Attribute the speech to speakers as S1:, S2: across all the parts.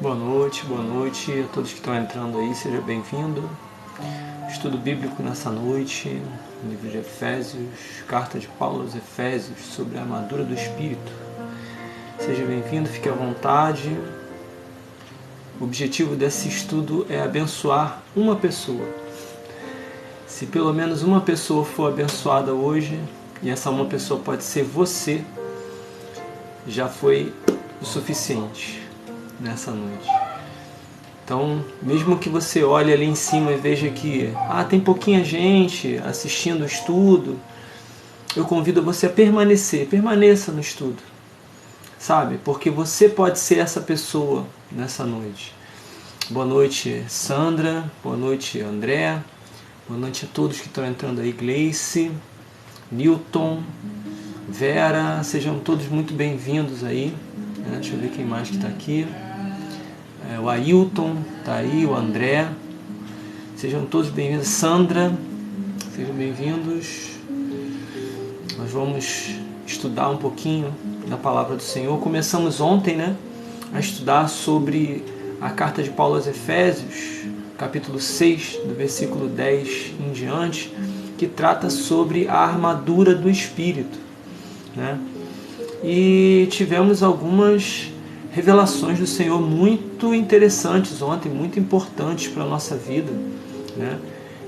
S1: Boa noite a todos que estão entrando aí, seja bem-vindo. Estudo bíblico nessa noite, livro de Efésios, carta de Paulo aos Efésios sobre a armadura do Espírito. Seja bem-vindo, fique à vontade. O objetivo desse estudo é abençoar uma pessoa. Se pelo menos uma pessoa for abençoada hoje, e essa uma pessoa pode ser você, já foi o suficiente nessa noite. Então, mesmo que você olhe ali em cima e veja que tem pouquinha gente assistindo o estudo, eu convido você a permaneça no estudo, sabe? Porque você pode ser essa pessoa nessa noite. Boa noite, Sandra, boa noite, André, boa noite a todos que estão entrando aí, Gleice, Newton, Vera, sejam todos muito bem-vindos aí. Deixa eu ver quem mais que está aqui. O Ailton está aí, o André. Sejam todos bem-vindos. Sandra, sejam bem-vindos. Nós vamos estudar um pouquinho da Palavra do Senhor. Começamos ontem, a estudar sobre a carta de Paulo aos Efésios, capítulo 6, do versículo 10 em diante, que trata sobre a armadura do Espírito, E tivemos algumas revelações do Senhor muito interessantes ontem, muito importantes para a nossa vida,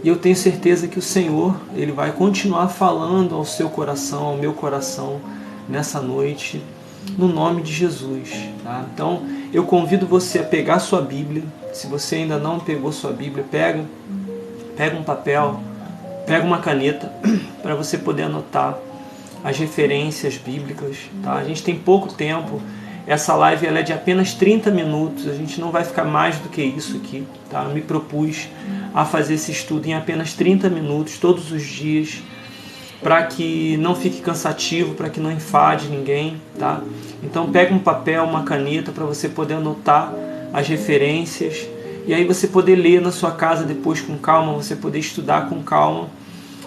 S1: E eu tenho certeza que o Senhor, Ele vai continuar falando ao seu coração, ao meu coração, nessa noite, no nome de Jesus, Então, eu convido você a pegar sua Bíblia. Se você ainda não pegou sua Bíblia, pega um papel, pega uma caneta, para você poder anotar as referências bíblicas, A gente tem pouco tempo. Essa live ela é de apenas 30 minutos, a gente não vai ficar mais do que isso aqui, Eu me propus a fazer esse estudo em apenas 30 minutos, todos os dias, para que não fique cansativo, para que não enfade ninguém, Então pega um papel, uma caneta, para você poder anotar as referências, e aí você poder ler na sua casa depois com calma, você poder estudar com calma,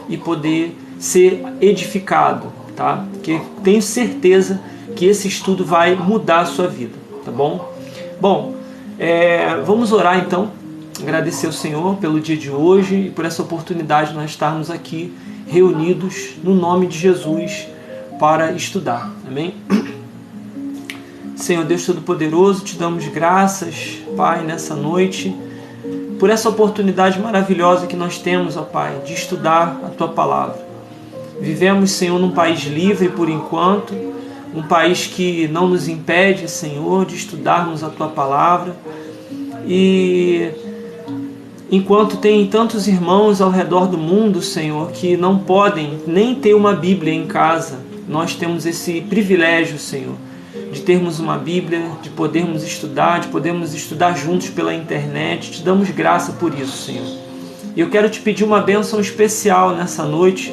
S1: e poder ser edificado, Porque tenho certeza que esse estudo vai mudar a sua vida, bom? Bom, vamos orar então, agradecer ao Senhor pelo dia de hoje e por essa oportunidade de nós estarmos aqui reunidos no nome de Jesus para estudar, amém? Senhor Deus Todo-Poderoso, te damos graças, Pai, nessa noite, por essa oportunidade maravilhosa que nós temos, ó Pai, de estudar a Tua Palavra. Vivemos, Senhor, num país livre por enquanto, um país que não nos impede, Senhor, de estudarmos a Tua Palavra. E enquanto tem tantos irmãos ao redor do mundo, Senhor, que não podem nem ter uma Bíblia em casa, nós temos esse privilégio, Senhor, de termos uma Bíblia, de podermos estudar juntos pela internet. Te damos graça por isso, Senhor. E eu quero te pedir uma bênção especial nessa noite,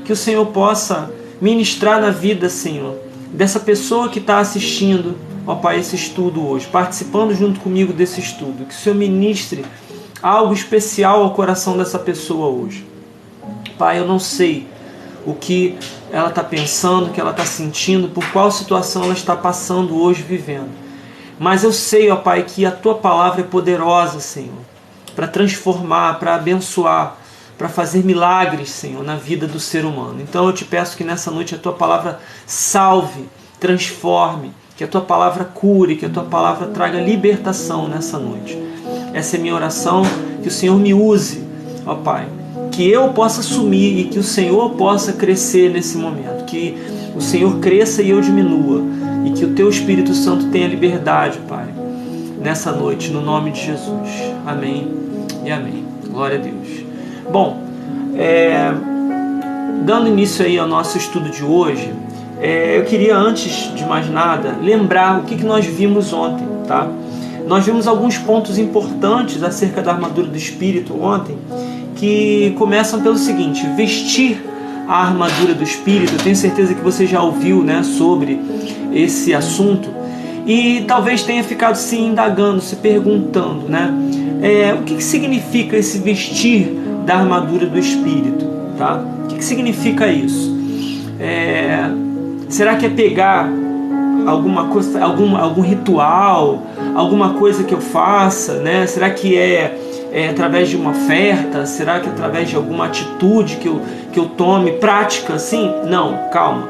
S1: que o Senhor possa ministrar na vida, Senhor, dessa pessoa que está assistindo, ó Pai, esse estudo hoje, participando junto comigo desse estudo. Que o Senhor ministre algo especial ao coração dessa pessoa hoje. Pai, eu não sei o que ela está pensando, o que ela está sentindo, por qual situação ela está passando hoje, vivendo. Mas eu sei, ó Pai, que a Tua Palavra é poderosa, Senhor, para transformar, para abençoar, para fazer milagres, Senhor, na vida do ser humano. Então eu te peço que nessa noite a Tua Palavra salve, transforme, que a Tua Palavra cure, que a Tua Palavra traga libertação nessa noite. Essa é a minha oração, que o Senhor me use, ó Pai, que eu possa sumir e que o Senhor possa crescer nesse momento, que o Senhor cresça e eu diminua, e que o Teu Espírito Santo tenha liberdade, Pai, nessa noite, no nome de Jesus. Amém e amém. Glória a Deus. Bom, dando início aí ao nosso estudo de hoje, eu queria, antes de mais nada, lembrar o que nós vimos ontem, Nós vimos alguns pontos importantes acerca da armadura do Espírito ontem, que começam pelo seguinte: vestir a armadura do Espírito. Eu tenho certeza que você já ouviu, sobre esse assunto, e talvez tenha ficado se indagando, se perguntando, o que significa esse vestir da armadura do Espírito, O que significa isso? Será que é pegar alguma coisa, algum ritual, alguma coisa que eu faça, né? Será que é através de uma oferta? Será que é através de alguma atitude que eu tome, prática assim? Não, calma.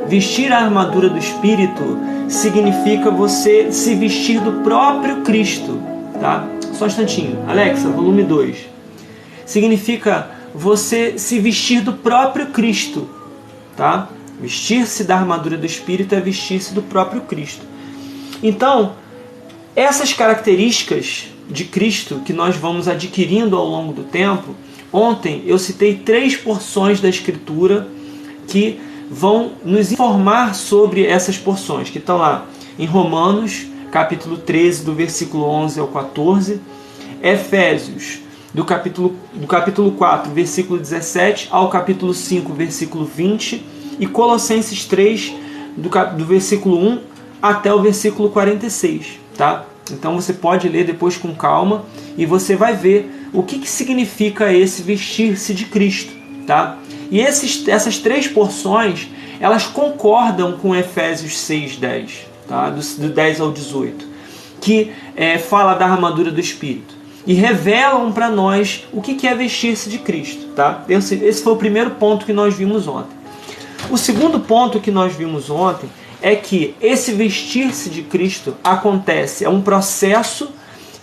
S1: Vestir a armadura do Espírito significa você se vestir do próprio Cristo, tá? Só um instantinho. Alexa, volume 2. Significa você se vestir do próprio Cristo, tá? Vestir-se da armadura do Espírito é vestir-se do próprio Cristo. Então, essas características de Cristo que nós vamos adquirindo ao longo do tempo, ontem eu citei 3 porções da Escritura que vão nos informar sobre essas porções, que estão lá em Romanos, capítulo 13, do versículo 11 ao 14, Efésios, do capítulo 4, versículo 17 ao capítulo 5, versículo 20, e Colossenses 3, do versículo 1 até o versículo 46, tá? Então você pode ler depois com calma e você vai ver o que significa esse vestir-se de Cristo, tá? E essas 3 porções, elas concordam com Efésios 6, 10, tá? Do 10 ao 18, que fala da armadura do Espírito. E revelam para nós o que é vestir-se de Cristo, tá? Esse foi o primeiro ponto que nós vimos ontem. O segundo ponto que nós vimos ontem é que esse vestir-se de Cristo acontece, é um processo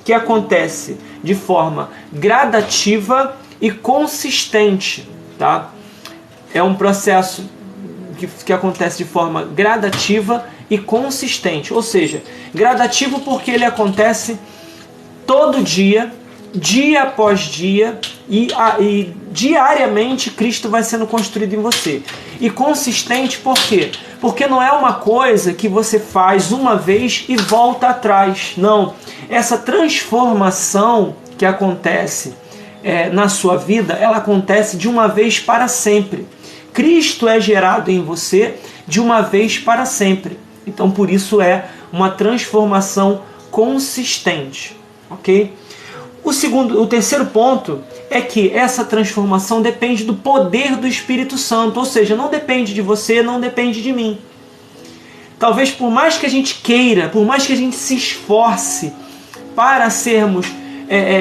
S1: que acontece de forma gradativa e consistente, tá? É um processo que acontece de forma gradativa e consistente, ou seja, gradativo porque ele acontece todo dia, dia após dia, e diariamente Cristo vai sendo construído em você. E consistente por quê? Porque não é uma coisa que você faz uma vez e volta atrás. Não. Essa transformação que acontece na sua vida, ela acontece de uma vez para sempre. Cristo é gerado em você de uma vez para sempre. Então, por isso é uma transformação consistente. Ok? O terceiro ponto é que essa transformação depende do poder do Espírito Santo, ou seja, não depende de você, não depende de mim. Talvez por mais que a gente queira, por mais que a gente se esforce para sermos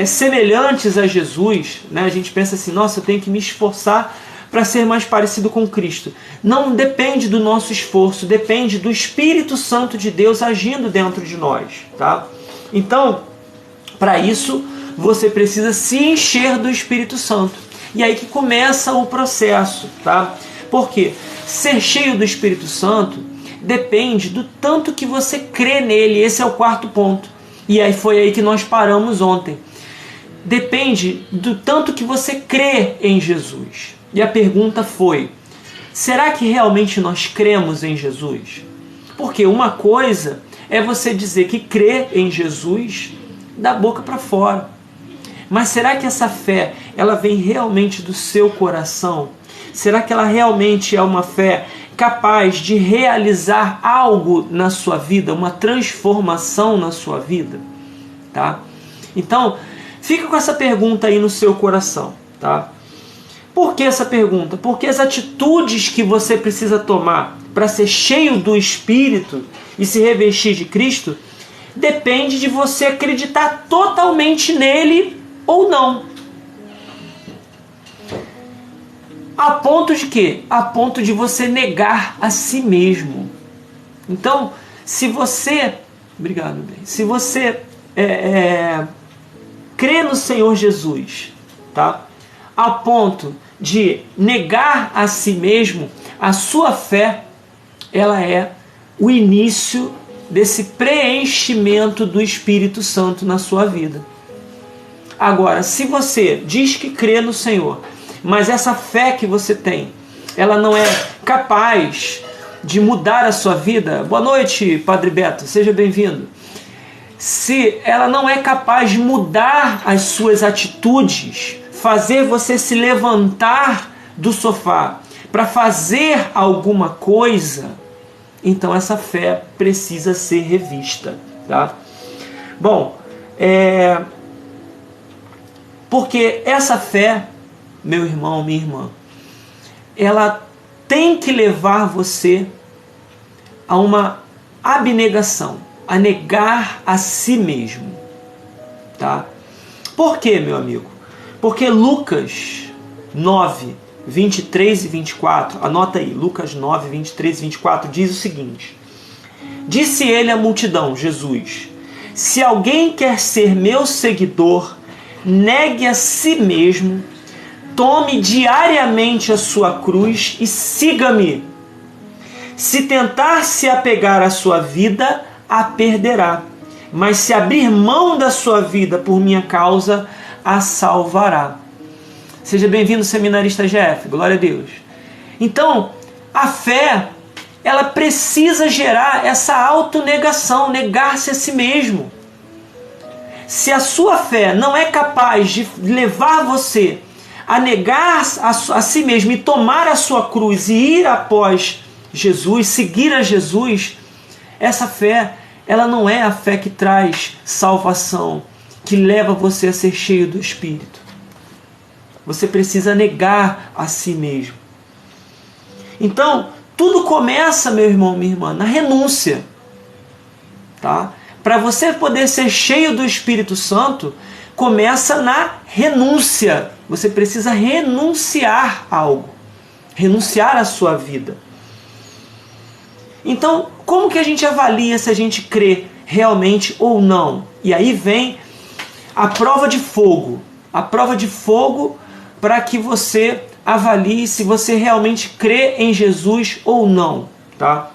S1: semelhantes a Jesus, né? A gente pensa assim, nossa, eu tenho que me esforçar para ser mais parecido com Cristo. Não depende do nosso esforço, depende do Espírito Santo de Deus agindo dentro de nós, tá? Então, para isso, você precisa se encher do Espírito Santo. E aí que começa o processo, tá? Porque ser cheio do Espírito Santo depende do tanto que você crê nele. Esse é o quarto ponto. E aí foi aí que nós paramos ontem. Depende do tanto que você crê em Jesus. E a pergunta foi, será que realmente nós cremos em Jesus? Porque uma coisa é você dizer que crê em Jesus da boca para fora. Mas será que essa fé, ela vem realmente do seu coração? Será que ela realmente é uma fé capaz de realizar algo na sua vida, uma transformação na sua vida? Tá? Então, fica com essa pergunta aí no seu coração, tá? Por que essa pergunta? Porque as atitudes que você precisa tomar para ser cheio do Espírito e se revestir de Cristo depende de você acreditar totalmente nele ou não. A ponto de quê? A ponto de você negar a si mesmo. Então, se você... Obrigado, bem. Se você crê no Senhor Jesus, tá? A ponto de negar a si mesmo, a sua fé, ela é o início desse preenchimento do Espírito Santo na sua vida. Agora, se você diz que crê no Senhor, mas essa fé que você tem, ela não é capaz de mudar a sua vida... Boa noite, Padre Beto, seja bem-vindo. Se ela não é capaz de mudar as suas atitudes, fazer você se levantar do sofá para fazer alguma coisa, então essa fé precisa ser revista, tá? Bom, porque essa fé, meu irmão, minha irmã, ela tem que levar você a uma abnegação, a negar a si mesmo. Tá? Por quê, meu amigo? Porque Lucas 9, 23 e 24, anota aí, Lucas 9, 23 e 24 diz o seguinte: disse ele à multidão, Jesus, se alguém quer ser meu seguidor, negue a si mesmo, tome diariamente a sua cruz e siga-me. Se tentar se apegar à sua vida, a perderá. Mas se abrir mão da sua vida por minha causa, a salvará. Seja bem-vindo, seminarista Jeff. Glória a Deus. Então, a fé, ela precisa gerar essa autonegação, negar-se a si mesmo. Se a sua fé não é capaz de levar você a negar a si mesmo e tomar a sua cruz e ir após Jesus, seguir a Jesus, essa fé, ela não é a fé que traz salvação, que leva você a ser cheio do Espírito. Você precisa negar a si mesmo. Então, tudo começa, meu irmão, minha irmã, na renúncia. Tá? Para você poder ser cheio do Espírito Santo, começa na renúncia. Você precisa renunciar a algo. Renunciar à sua vida. Então, como que a gente avalia se a gente crê realmente ou não? E aí vem a prova de fogo. A prova de fogo para que você avalie se você realmente crê em Jesus ou não. Tá?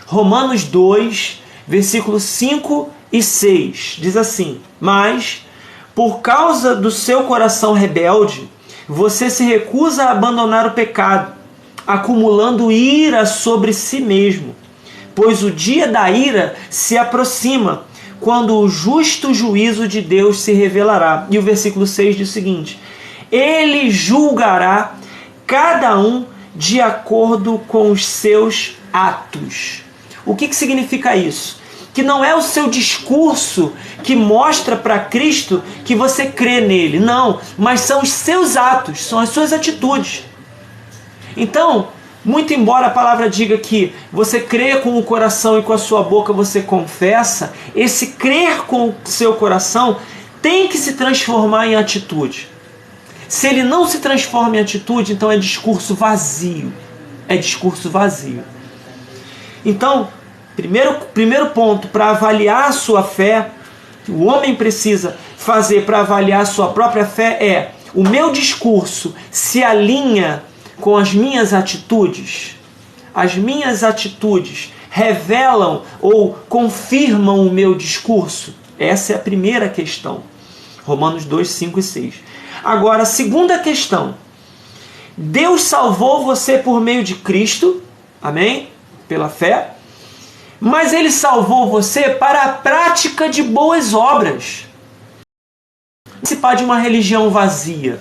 S1: Romanos 2, versículos 5 e 6. Diz assim: mas, por causa do seu coração rebelde, você se recusa a abandonar o pecado, acumulando ira sobre si mesmo. Pois o dia da ira se aproxima, quando o justo juízo de Deus se revelará. E o versículo 6 diz o seguinte: ele julgará cada um de acordo com os seus atos. O que significa isso? Que não é o seu discurso que mostra para Cristo que você crê nele. Não, mas são os seus atos, são as suas atitudes. Então, muito embora a palavra diga que você crê com o coração e com a sua boca você confessa, esse crer com o seu coração tem que se transformar em atitude. Se ele não se transforma em atitude, então é discurso vazio. É discurso vazio. Então, primeiro ponto para avaliar a sua fé, que o homem precisa fazer para avaliar a sua própria fé é: o meu discurso se alinha com as minhas atitudes? As minhas atitudes revelam ou confirmam o meu discurso? Essa é a primeira questão. Romanos 2, 5 e 6. Agora, a segunda questão. Deus salvou você por meio de Cristo, amém? Pela fé. Mas Ele salvou você para a prática de boas obras. Participar de uma religião vazia.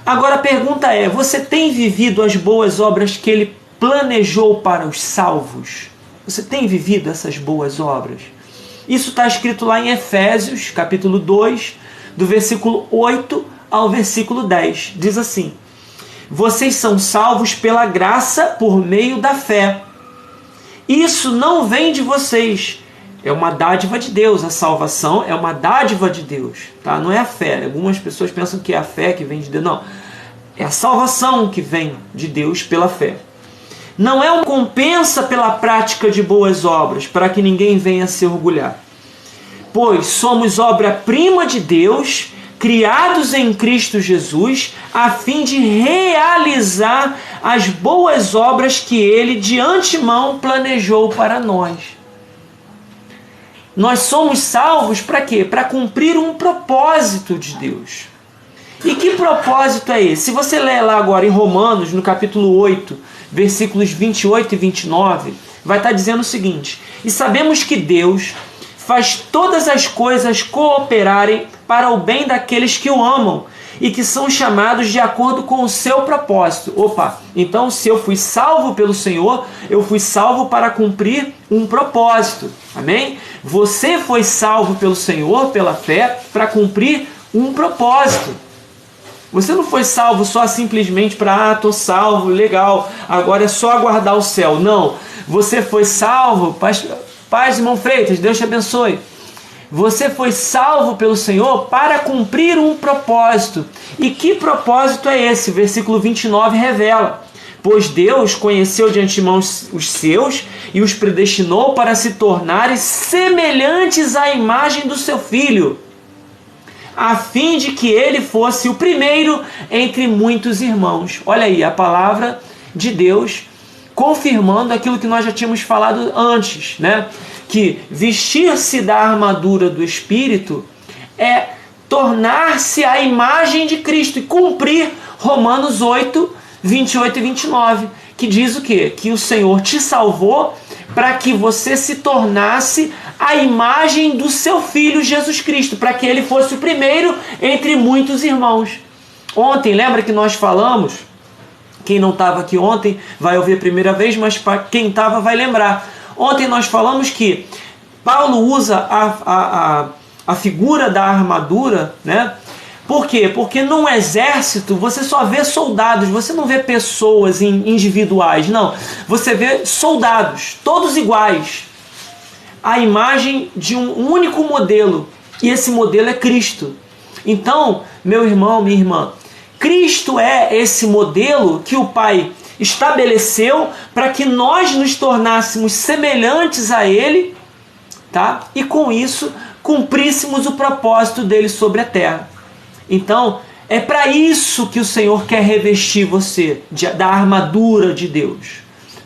S1: Agora a pergunta é: você tem vivido as boas obras que Ele planejou para os salvos? Você tem vivido essas boas obras? Isso está escrito lá em Efésios, capítulo 2, do versículo 8 ao versículo 10. Diz assim: vocês são salvos pela graça por meio da fé. Isso não vem de vocês. É uma dádiva de Deus. A salvação é uma dádiva de Deus. Tá? Não é a fé. Algumas pessoas pensam que é a fé que vem de Deus. Não. É a salvação que vem de Deus pela fé. Não é uma recompensa pela prática de boas obras, para que ninguém venha se orgulhar. Pois somos obra-prima de Deus, criados em Cristo Jesus, a fim de realizar as boas obras que Ele de antemão planejou para nós. Nós somos salvos para quê? Para cumprir um propósito de Deus. E que propósito é esse? Se você ler lá agora em Romanos, no capítulo 8, versículos 28 e 29, vai estar dizendo o seguinte: e sabemos que Deus faz todas as coisas cooperarem para o bem daqueles que o amam e que são chamados de acordo com o seu propósito. Opa, então se eu fui salvo pelo Senhor, eu fui salvo para cumprir um propósito. Amém? Você foi salvo pelo Senhor, pela fé, para cumprir um propósito. Você não foi salvo só simplesmente para, tô salvo, legal, agora é só aguardar o céu. Não, você foi salvo, paz, irmão Freitas, Deus te abençoe. Você foi salvo pelo Senhor para cumprir um propósito. E que propósito é esse? Versículo 29 revela: pois Deus conheceu de antemão os seus e os predestinou para se tornarem semelhantes à imagem do seu Filho, a fim de que ele fosse o primeiro entre muitos irmãos. Olha aí, a palavra de Deus confirmando aquilo que nós já tínhamos falado antes, né? Que vestir-se da armadura do Espírito é tornar-se a imagem de Cristo e cumprir Romanos 8, 28 e 29, que diz o quê? Que o Senhor te salvou para que você se tornasse a imagem do seu Filho Jesus Cristo, para que ele fosse o primeiro entre muitos irmãos. Ontem, lembra que nós falamos? Quem não estava aqui ontem vai ouvir a primeira vez, mas para quem estava vai lembrar. Ontem nós falamos que Paulo usa a figura da armadura, né? Por quê? Porque num exército você só vê soldados, você não vê pessoas individuais, não. Você vê soldados, todos iguais. A imagem de um único modelo, e esse modelo é Cristo. Então, meu irmão, minha irmã, Cristo é esse modelo que o Pai estabeleceu para que nós nos tornássemos semelhantes a Ele, tá? E com isso cumpríssemos o propósito dele sobre a terra. Então, é para isso que o Senhor quer revestir você da armadura de Deus,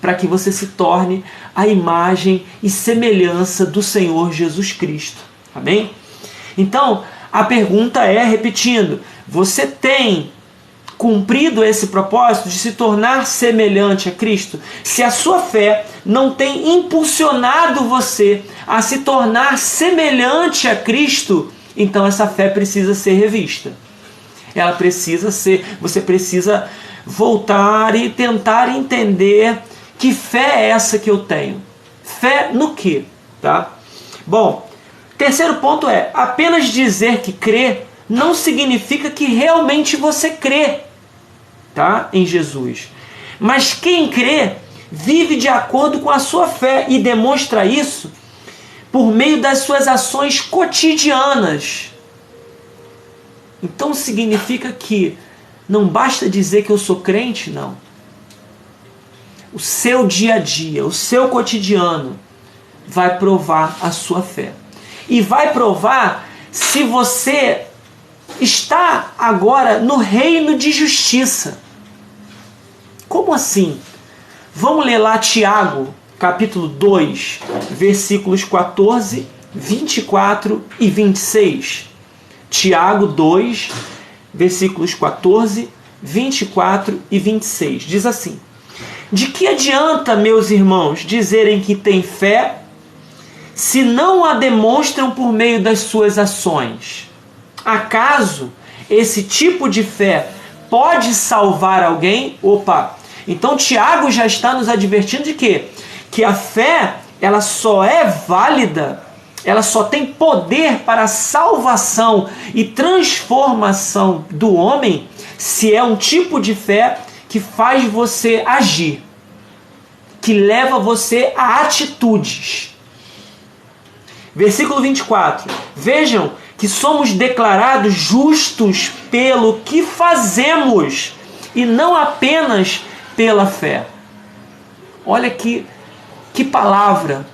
S1: para que você se torne a imagem e semelhança do Senhor Jesus Cristo. Amém? Então, a pergunta é, repetindo, você tem cumprido esse propósito de se tornar semelhante a Cristo? Se a sua fé não tem impulsionado você a se tornar semelhante a Cristo, então essa fé precisa ser revista. Ela precisa ser, você precisa voltar e tentar entender que fé é essa que eu tenho. Fé no quê? Tá? Bom, terceiro ponto é, apenas dizer que crê não significa que realmente você crê, tá? Em Jesus. Mas quem crê vive de acordo com a sua fé e demonstra isso por meio das suas ações cotidianas. Então significa que não basta dizer que eu sou crente, não. O seu dia a dia, o seu cotidiano vai provar a sua fé. E vai provar se você está agora no reino de justiça. Como assim? Vamos ler lá Tiago, capítulo 2, versículos 14, 24 e 26. Tiago 2, versículos 14, 24 e 26. Diz assim: de que adianta, meus irmãos, dizerem que têm fé, se não a demonstram por meio das suas ações? Acaso esse tipo de fé pode salvar alguém? Opa! Então Tiago já está nos advertindo de quê? Que a fé, ela só é válida, ela só tem poder para a salvação e transformação do homem se é um tipo de fé que faz você agir, que leva você a atitudes. Versículo 24. Vejam que somos declarados justos pelo que fazemos e não apenas pela fé. Olha que palavra.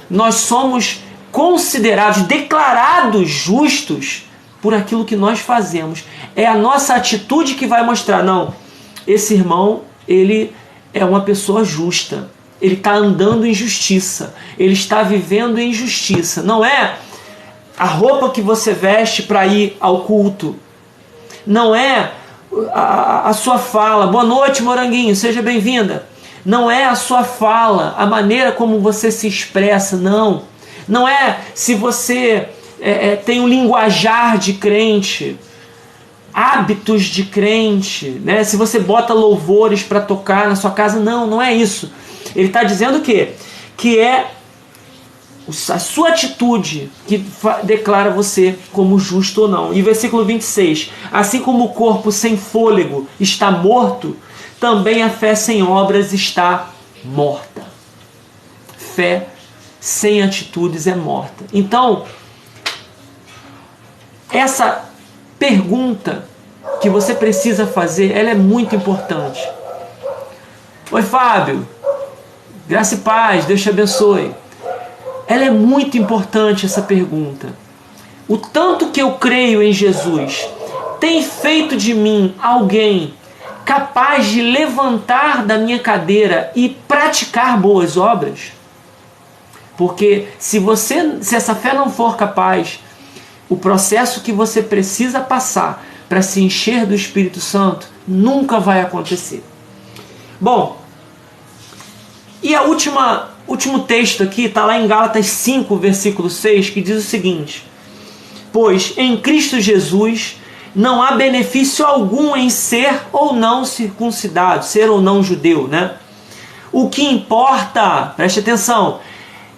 S1: Nós somos considerados, declarados justos por aquilo que nós fazemos. É a nossa atitude que vai mostrar, não, esse irmão, ele é uma pessoa justa. Ele está andando em justiça. Ele está vivendo em justiça. Não é a roupa que você veste para ir ao culto. Não é a sua fala. Boa noite, Moranguinho, seja bem-vinda. Não é a sua fala, a maneira como você se expressa, não. Não é se você tem um linguajar de crente, hábitos de crente, né? Se você bota louvores para tocar na sua casa, não é isso. Ele está dizendo o quê? Que é a sua atitude que declara você como justo ou não. E versículo 26, assim como o corpo sem fôlego está morto, também a fé sem obras está morta. Fé sem atitudes é morta. Então, essa pergunta que você precisa fazer, ela é muito importante. Oi, Fábio, graça e paz, Deus te abençoe. Ela é muito importante, essa pergunta. O tanto que eu creio em Jesus tem feito de mim alguém capaz de levantar da minha cadeira e praticar boas obras? Porque se essa fé não for capaz, o processo que você precisa passar para se encher do Espírito Santo nunca vai acontecer. Bom, e último texto aqui está lá em Gálatas 5, versículo 6, que diz o seguinte: pois em Cristo Jesus não há benefício algum em ser ou não circuncidado, ser ou não judeu, né? O que importa, preste atenção,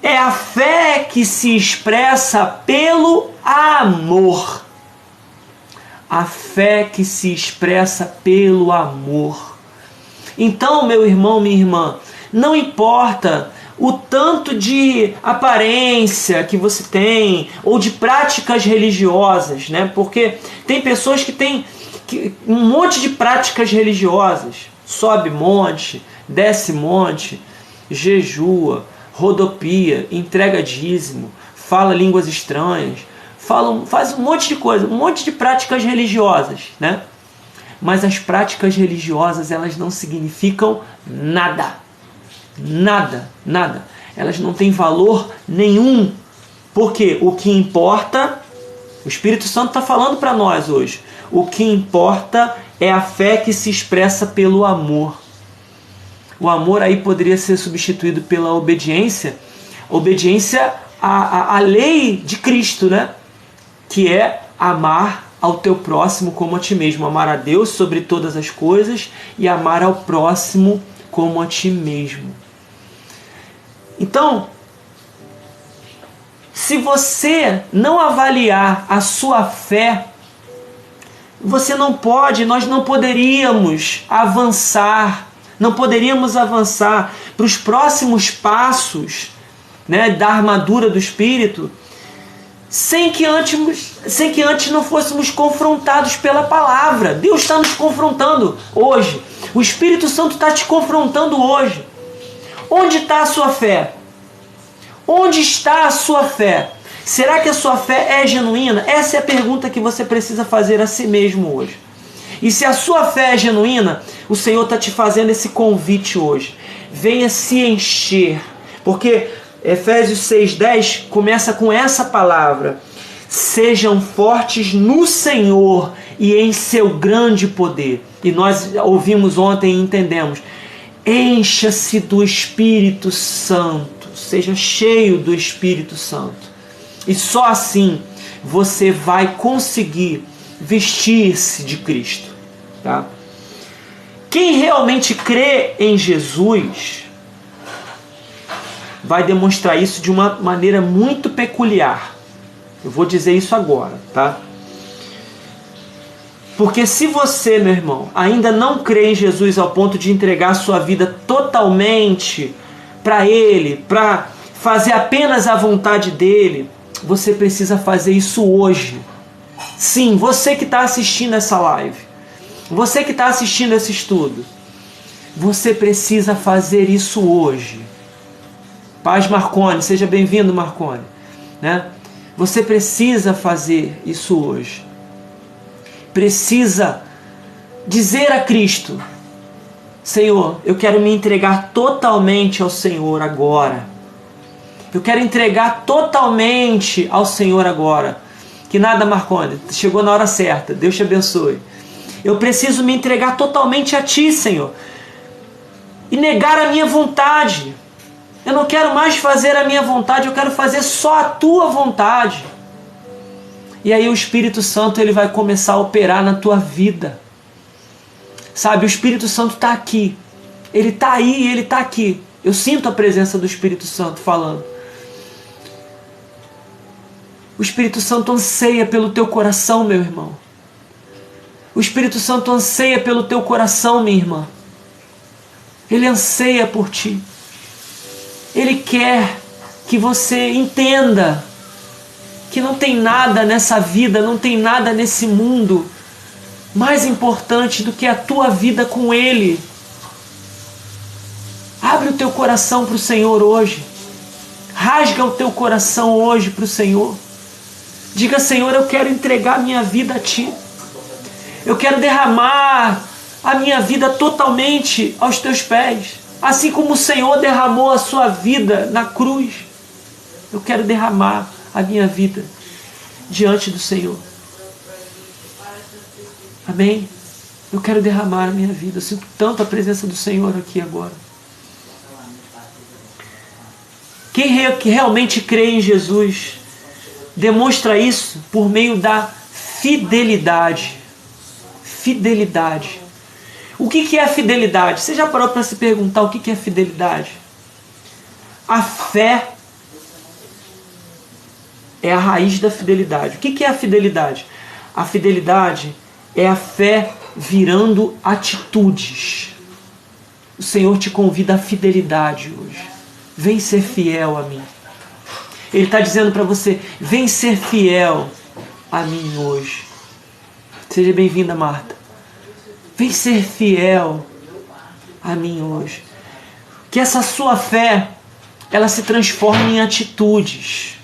S1: é a fé que se expressa pelo amor. A fé que se expressa pelo amor. Então, meu irmão, minha irmã, não importa o tanto de aparência que você tem, ou de práticas religiosas, né? Porque tem pessoas que têm um monte de práticas religiosas. Sobe monte, desce monte, jejua, rodopia, entrega dízimo, fala línguas estranhas, faz um monte de coisa, um monte de práticas religiosas, né? Mas as práticas religiosas, elas não significam nada. Nada, nada. Elas não têm valor nenhum. Porque o que importa, o Espírito Santo está falando para nós hoje, o que importa é a fé que se expressa pelo amor. O amor aí poderia ser substituído pela obediência. Obediência à lei de Cristo, né? Que é amar ao teu próximo como a ti mesmo. Amar a Deus sobre todas as coisas e amar ao próximo como a ti mesmo. Então, se você não avaliar a sua fé, você não pode, nós não poderíamos avançar, para os próximos passos, né, da armadura do Espírito, sem que antes não fôssemos confrontados pela palavra. Deus está nos confrontando hoje. O Espírito Santo está te confrontando hoje. Onde está a sua fé? Onde está a sua fé? Será que a sua fé é genuína? Essa é a pergunta que você precisa fazer a si mesmo hoje. E se a sua fé é genuína, o Senhor está te fazendo esse convite hoje. Venha se encher. Porque Efésios 6,10 começa com essa palavra: sejam fortes no Senhor e em seu grande poder. E nós ouvimos ontem e entendemos: encha-se do Espírito Santo, seja cheio do Espírito Santo. E só assim você vai conseguir vestir-se de Cristo. Tá? Quem realmente crê em Jesus vai demonstrar isso de uma maneira muito peculiar. Eu vou dizer isso agora, tá? Porque se você, meu irmão, ainda não crê em Jesus ao ponto de entregar sua vida totalmente para Ele, para fazer apenas a vontade dEle, você precisa fazer isso hoje. Sim, você que está assistindo essa live, você que está assistindo esse estudo, você precisa fazer isso hoje. Paz Marconi, seja bem-vindo, Marconi, né? Você precisa fazer isso hoje. Precisa dizer a Cristo: Senhor, eu quero me entregar totalmente ao Senhor agora. Eu quero entregar totalmente ao Senhor agora. Que nada, Marconi, chegou na hora certa. Deus te abençoe. Eu preciso me entregar totalmente a Ti, Senhor. E negar a minha vontade. Eu não quero mais fazer a minha vontade, eu quero fazer só a Tua vontade. E aí o Espírito Santo, ele vai começar a operar na tua vida. Sabe, o Espírito Santo está aqui. Ele está aí e ele está aqui. Eu sinto a presença do Espírito Santo falando. O Espírito Santo anseia pelo teu coração, meu irmão. O Espírito Santo anseia pelo teu coração, minha irmã. Ele anseia por ti. Ele quer que você entenda que não tem nada nessa vida, não tem nada nesse mundo mais importante do que a tua vida com Ele. Abre o teu coração para o Senhor hoje. Rasga o teu coração hoje para o Senhor. Diga: Senhor, eu quero entregar minha vida a Ti. Eu quero derramar a minha vida totalmente aos Teus pés. Assim como o Senhor derramou a sua vida na cruz, eu quero derramar a minha vida diante do Senhor. Amém? Eu quero derramar a minha vida. Eu sinto tanto a presença do Senhor aqui agora. Quem realmente crê em Jesus demonstra isso por meio da fidelidade. Fidelidade. O que é fidelidade? Você já parou para se perguntar o que é fidelidade? A fé é a raiz da fidelidade. O que é a fidelidade? A fidelidade é a fé virando atitudes. O Senhor te convida à fidelidade hoje. Vem ser fiel a mim. Ele está dizendo para você: vem ser fiel a mim hoje. Seja bem-vinda, Marta. Vem ser fiel a mim hoje. Que essa sua fé, ela se transforme em atitudes.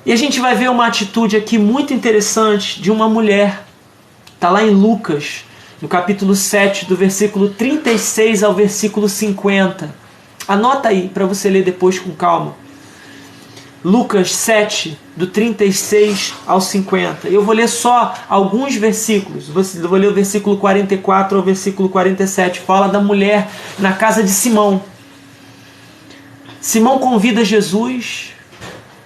S1: E a gente vai ver uma atitude aqui muito interessante de uma mulher. Está lá em Lucas, no capítulo 7, do versículo 36 ao versículo 50. Anota aí para você ler depois com calma. Lucas 7, do 36 ao 50. Eu vou ler só alguns versículos. Eu vou ler o versículo 44 ao versículo 47. Fala da mulher na casa de Simão. Simão convida Jesus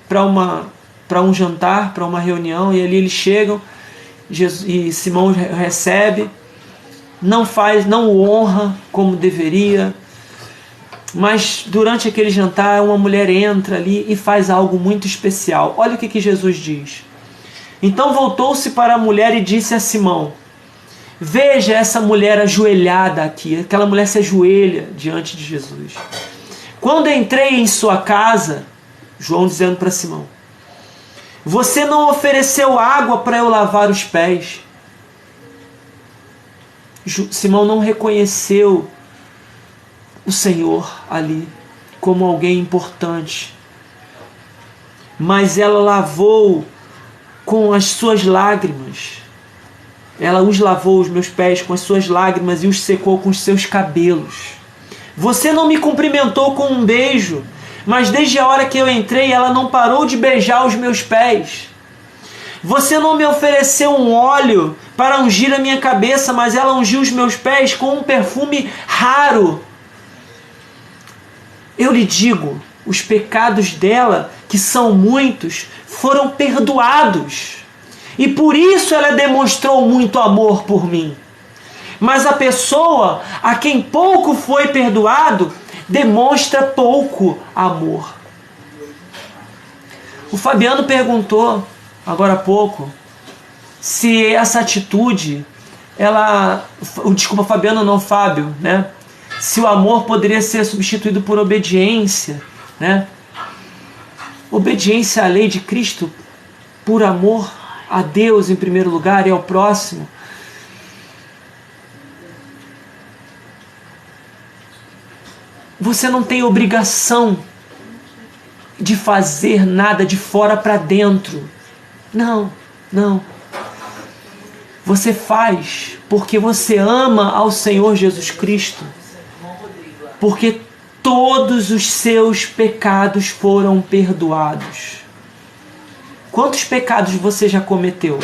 S1: para um jantar, para uma reunião, e ali eles chegam, e Simão recebe, não o honra como deveria, mas durante aquele jantar uma mulher entra ali e faz algo muito especial. Olha o que Jesus diz. Então voltou-se para a mulher e disse a Simão: veja essa mulher ajoelhada aqui. Aquela mulher se ajoelha diante de Jesus. Quando entrei em sua casa, João dizendo para Simão, você não ofereceu água para eu lavar os pés. Simão não reconheceu o Senhor ali como alguém importante, mas ela lavou com as suas lágrimas. Ela lavou os meus pés com as suas lágrimas e os secou com os seus cabelos. Você não me cumprimentou com um beijo, mas desde a hora que eu entrei, ela não parou de beijar os meus pés. Você não me ofereceu um óleo para ungir a minha cabeça, mas ela ungiu os meus pés com um perfume raro. Eu lhe digo, os pecados dela, que são muitos, foram perdoados. E por isso ela demonstrou muito amor por mim. Mas a pessoa a quem pouco foi perdoado, demonstra pouco amor. O Fabiano perguntou, agora há pouco, se essa atitude, Fabiano não, Fábio, né? Se o amor poderia ser substituído por obediência, né? Obediência à lei de Cristo por amor a Deus em primeiro lugar e ao próximo. Você não tem obrigação de fazer nada de fora para dentro. Não, não. Você faz porque você ama ao Senhor Jesus Cristo. Porque todos os seus pecados foram perdoados. Quantos pecados você já cometeu?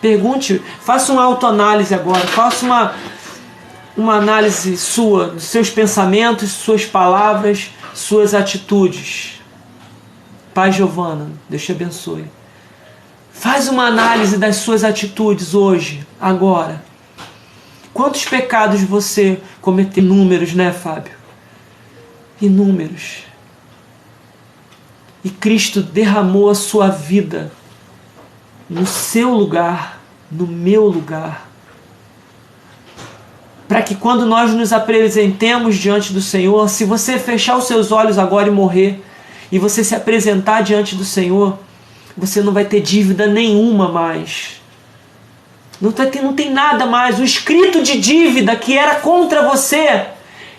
S1: Pergunte, faça uma autoanálise agora, faça uma análise sua, dos seus pensamentos, suas palavras, suas atitudes. Pai Giovana, Deus te abençoe. Faz uma análise das suas atitudes hoje, agora. Quantos pecados você cometeu? Inúmeros, né, Fábio? Inúmeros. E Cristo derramou a sua vida no seu lugar, no meu lugar, para que quando nós nos apresentemos diante do Senhor, se você fechar os seus olhos agora e morrer, e você se apresentar diante do Senhor, você não vai ter dívida nenhuma mais. Não tem nada mais. O escrito de dívida que era contra você,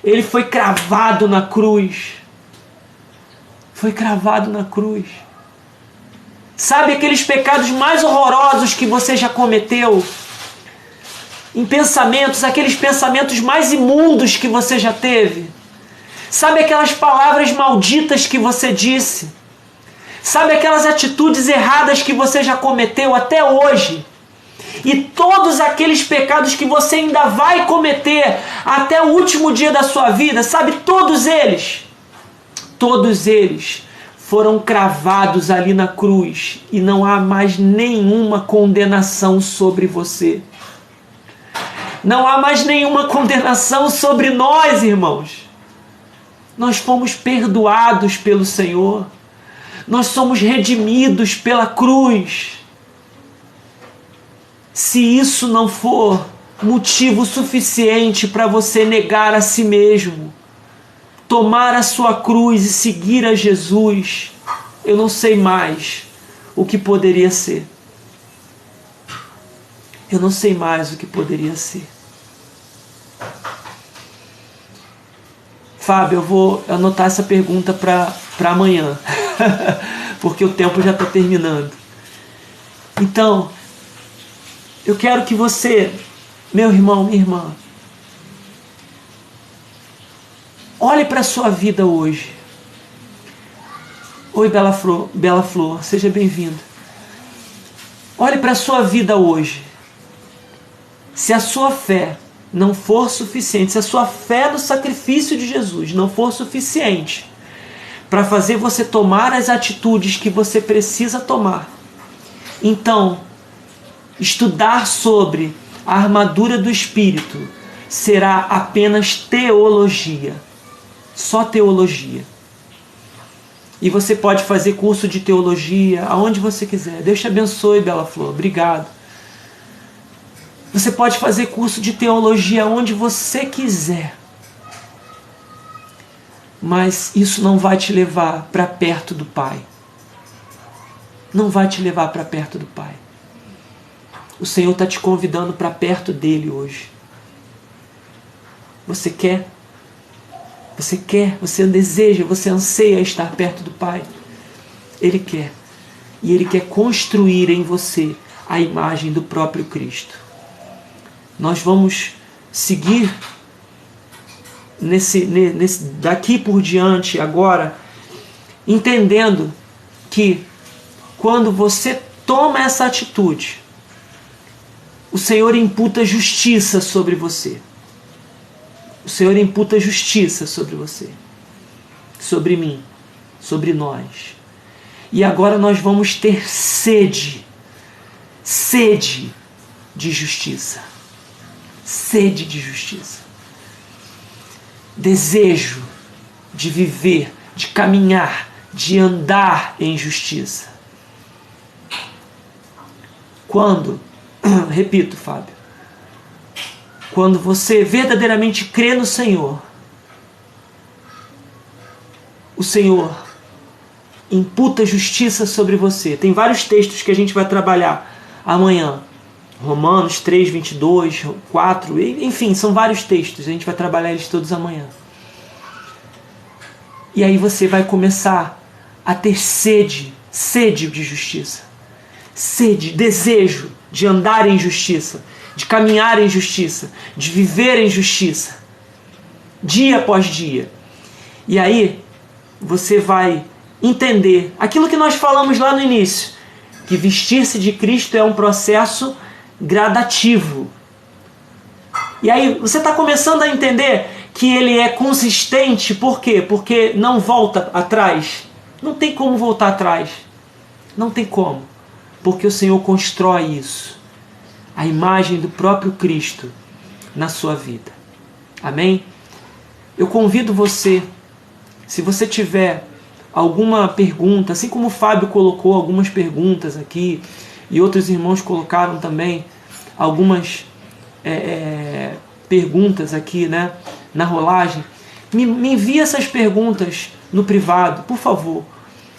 S1: ele foi cravado na cruz. Foi cravado na cruz. Sabe aqueles pecados mais horrorosos que você já cometeu? Em pensamentos, aqueles pensamentos mais imundos que você já teve? Sabe aquelas palavras malditas que você disse? Sabe aquelas atitudes erradas que você já cometeu até hoje? E todos aqueles pecados que você ainda vai cometer até o último dia da sua vida, sabe, todos eles foram cravados ali na cruz e não há mais nenhuma condenação sobre você. Não há mais nenhuma condenação sobre nós, irmãos. Nós fomos perdoados pelo Senhor. Nós somos redimidos pela cruz. Se isso não for motivo suficiente para você negar a si mesmo, tomar a sua cruz e seguir a Jesus, eu não sei mais o que poderia ser. Eu não sei mais o que poderia ser. Fábio, eu vou anotar essa pergunta para amanhã, porque o tempo já está terminando. Então, eu quero que você, meu irmão, minha irmã, olhe para a sua vida hoje. Oi, Bela Flor, seja bem-vindo. Olhe para a sua vida hoje. Se a sua fé não for suficiente, se a sua fé no sacrifício de Jesus não for suficiente para fazer você tomar as atitudes que você precisa tomar, então, estudar sobre a armadura do Espírito será apenas teologia. Só teologia. E você pode fazer curso de teologia aonde você quiser. Deus te abençoe, Bela Flor. Obrigado. Você pode fazer curso de teologia onde você quiser. Mas isso não vai te levar para perto do Pai. Não vai te levar para perto do Pai. O Senhor está te convidando para perto dele hoje. Você quer? Você quer? Você deseja? Você anseia estar perto do Pai? Ele quer. E Ele quer construir em você a imagem do próprio Cristo. Nós vamos seguir daqui por diante agora, entendendo que quando você toma essa atitude, o Senhor imputa justiça sobre você. O Senhor imputa justiça sobre você, sobre mim, sobre nós. E agora nós vamos ter sede de justiça. Sede de justiça. Desejo de viver, de caminhar, de andar em justiça. Quando, repito, Fábio, quando você verdadeiramente crê no Senhor, o Senhor imputa justiça sobre você. Tem vários textos que a gente vai trabalhar amanhã. Romanos 3, 22, 4, enfim, são vários textos. A gente vai trabalhar eles todos amanhã. E aí você vai começar a ter sede de justiça. Sede, desejo de andar em justiça, de caminhar em justiça, de viver em justiça, dia após dia. E aí você vai entender aquilo que nós falamos lá no início, que vestir-se de Cristo é um processo gradativo. E aí você está começando a entender que ele é consistente. Por quê? Porque não volta atrás. Não tem como voltar atrás. Não tem como. Porque o Senhor constrói isso. A imagem do próprio Cristo na sua vida. Amém? Eu convido você, se você tiver alguma pergunta, assim como o Fábio colocou algumas perguntas aqui, e outros irmãos colocaram também algumas perguntas aqui, né, na rolagem, me envia essas perguntas no privado, por favor.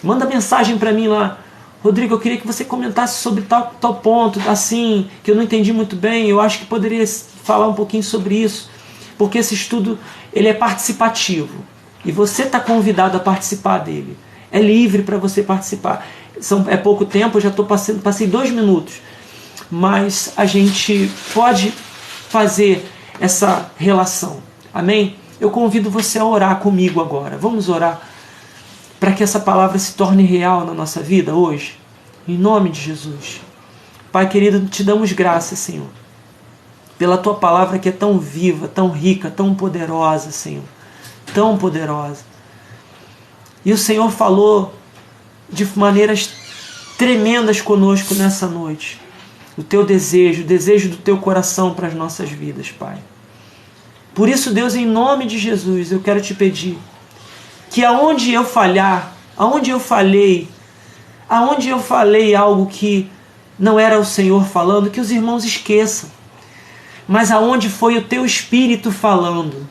S1: Manda mensagem para mim lá. Rodrigo, eu queria que você comentasse sobre tal ponto, assim, que eu não entendi muito bem, eu acho que poderia falar um pouquinho sobre isso, porque esse estudo ele é participativo, e você está convidado a participar dele. É livre para você participar. É pouco tempo, eu já passei 2 minutos, mas a gente pode fazer essa relação. Amém? Eu convido você a orar comigo agora. Vamos orar para que essa palavra se torne real na nossa vida hoje. Em nome de Jesus. Pai querido, te damos graças, Senhor, pela tua palavra que é tão viva, tão rica, tão poderosa, Senhor. Tão poderosa. E o Senhor falou de maneiras tremendas conosco nessa noite. O teu desejo, o desejo do teu coração para as nossas vidas, Pai. Por isso, Deus, em nome de Jesus, eu quero te pedir que aonde eu falhar, aonde eu falei algo que não era o Senhor falando, que os irmãos esqueçam. Mas aonde foi o teu Espírito falando,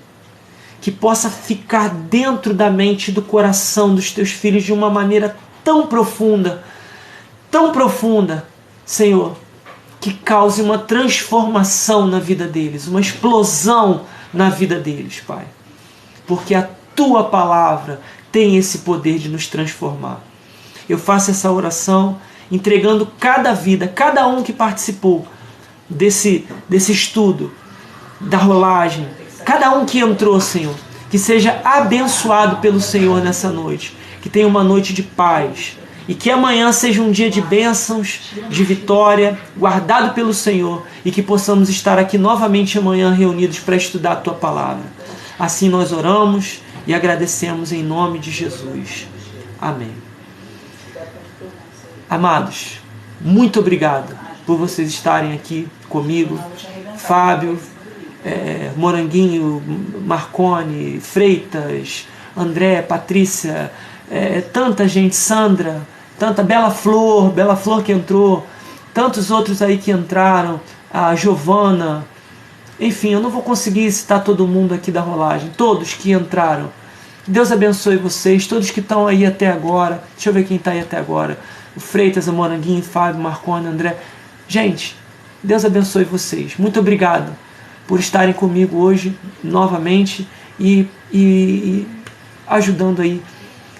S1: que possa ficar dentro da mente e do coração dos teus filhos de uma maneira tão profunda, Senhor, que cause uma transformação na vida deles, uma explosão na vida deles, Pai. Porque a tua palavra tem esse poder de nos transformar. Eu faço essa oração entregando cada vida, cada um que participou desse estudo, da rolagem, cada um que entrou, Senhor, que seja abençoado pelo Senhor nessa noite, que tenha uma noite de paz, e que amanhã seja um dia de bênçãos, de vitória, guardado pelo Senhor, e que possamos estar aqui novamente amanhã reunidos para estudar a tua palavra. Assim nós oramos e agradecemos em nome de Jesus. Amém. Amados, muito obrigado por vocês estarem aqui comigo. Fábio, Moranguinho, Marcone, Freitas, André, Patrícia, tanta gente, Sandra, tanta Bela Flor que entrou, tantos outros aí que entraram, a Giovana, enfim, eu não vou conseguir citar todo mundo aqui da rolagem, todos que entraram. Deus abençoe vocês, todos que estão aí até agora. Deixa eu ver quem está aí até agora. O Freitas, o Moranguinho, Fábio, Marcone, André. Gente, Deus abençoe vocês. Muito obrigado por estarem comigo hoje novamente e ajudando aí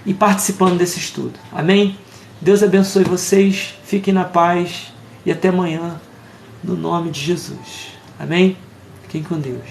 S1: e participando desse estudo. Amém? Deus abençoe vocês, fiquem na paz e até amanhã, no nome de Jesus. Amém? Fiquem com Deus.